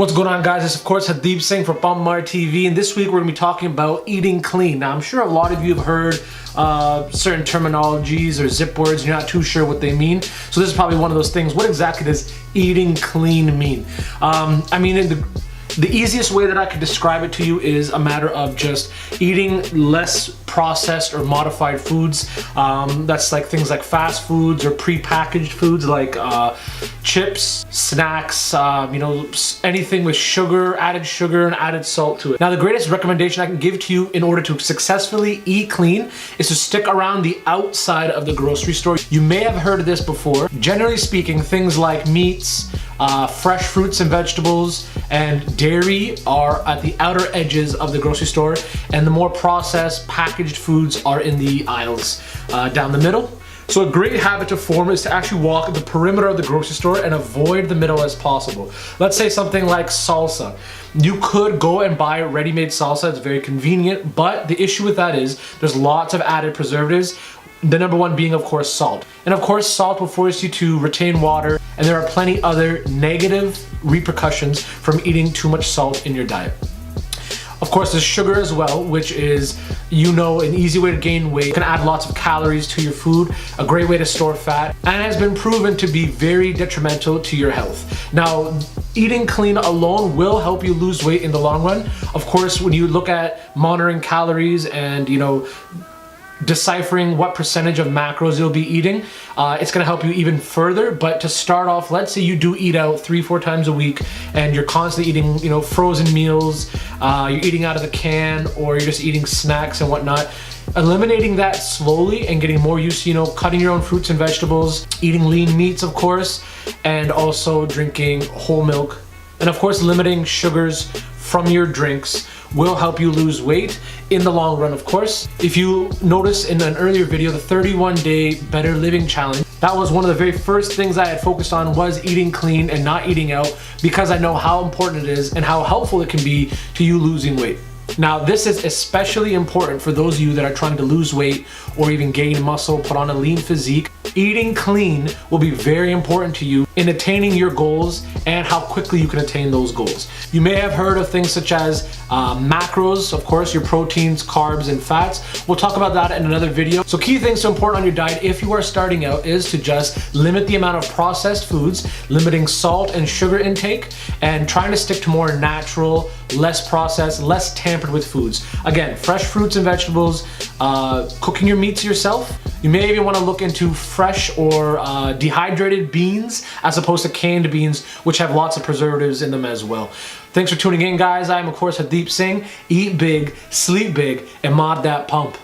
What's going on, guys? It's of course Hardeep Singh for PumpMarTV, and this week we're going to be talking about eating clean. Now, I'm sure a lot of you have heard certain terminologies or zip words. You're not too sure what they mean. So this is probably one of those things. What exactly does eating clean mean? I mean, in the easiest way that I could describe it to you is a matter of just eating less processed or modified foods. That's like things like fast foods or pre-packaged foods like chips, snacks, anything with sugar, added sugar and added salt to it. Now, the greatest recommendation I can give to you in order to successfully eat clean is to stick around the outside of the grocery store. You may have heard of this before. Generally speaking, things like meats, fresh fruits and vegetables, and dairy are at the outer edges of the grocery store, and the more processed packaged foods are in the aisles down the middle. So a great habit to form is to actually walk the perimeter of the grocery store and avoid the middle as possible. Let's say something like salsa. You could go and buy ready-made salsa. It's very convenient, but the issue with that is there's lots of added preservatives. The number one being, of course, salt. And of course, salt will force you to retain water, and there are plenty other negative repercussions from eating too much salt in your diet. Of course, there's sugar as well, which is, an easy way to gain weight. You can add lots of calories to your food, a great way to store fat, and has been proven to be very detrimental to your health. Now, eating clean alone will help you lose weight in the long run. Of course, when you look at monitoring calories and, deciphering what percentage of macros you'll be eating, it's gonna help you even further. But to start off, let's say you do eat out 3-4 times a week and you're constantly eating, frozen meals, you're eating out of the can, or you're just eating snacks and whatnot. Eliminating that slowly and getting more used to, cutting your own fruits and vegetables, eating lean meats, of course, and also drinking whole milk. And of course, limiting sugars from your drinks will help you lose weight in the long run, of course. If you notice in an earlier video, the 31-day better living challenge, that was one of the very first things I had focused on, was eating clean and not eating out, because I know how important it is and how helpful it can be to you losing weight. Now, this is especially important for those of you that are trying to lose weight or even gain muscle, put on a lean physique. Eating clean will be very important to you in attaining your goals and how quickly you can attain those goals. You may have heard of things such as macros, of course, your proteins, carbs, and fats. We'll talk about that in another video. So key things to important on your diet if you are starting out is to just limit the amount of processed foods, limiting salt and sugar intake, and trying to stick to more natural, less processed, less tampered with foods. Again, fresh fruits and vegetables, cooking your meats yourself. You may even want to look into fresh or dehydrated beans as opposed to canned beans, which have lots of preservatives in them as well. Thanks for tuning in, guys. I'm, of course, Hardeep Singh. Eat big, sleep big, and mod that pump.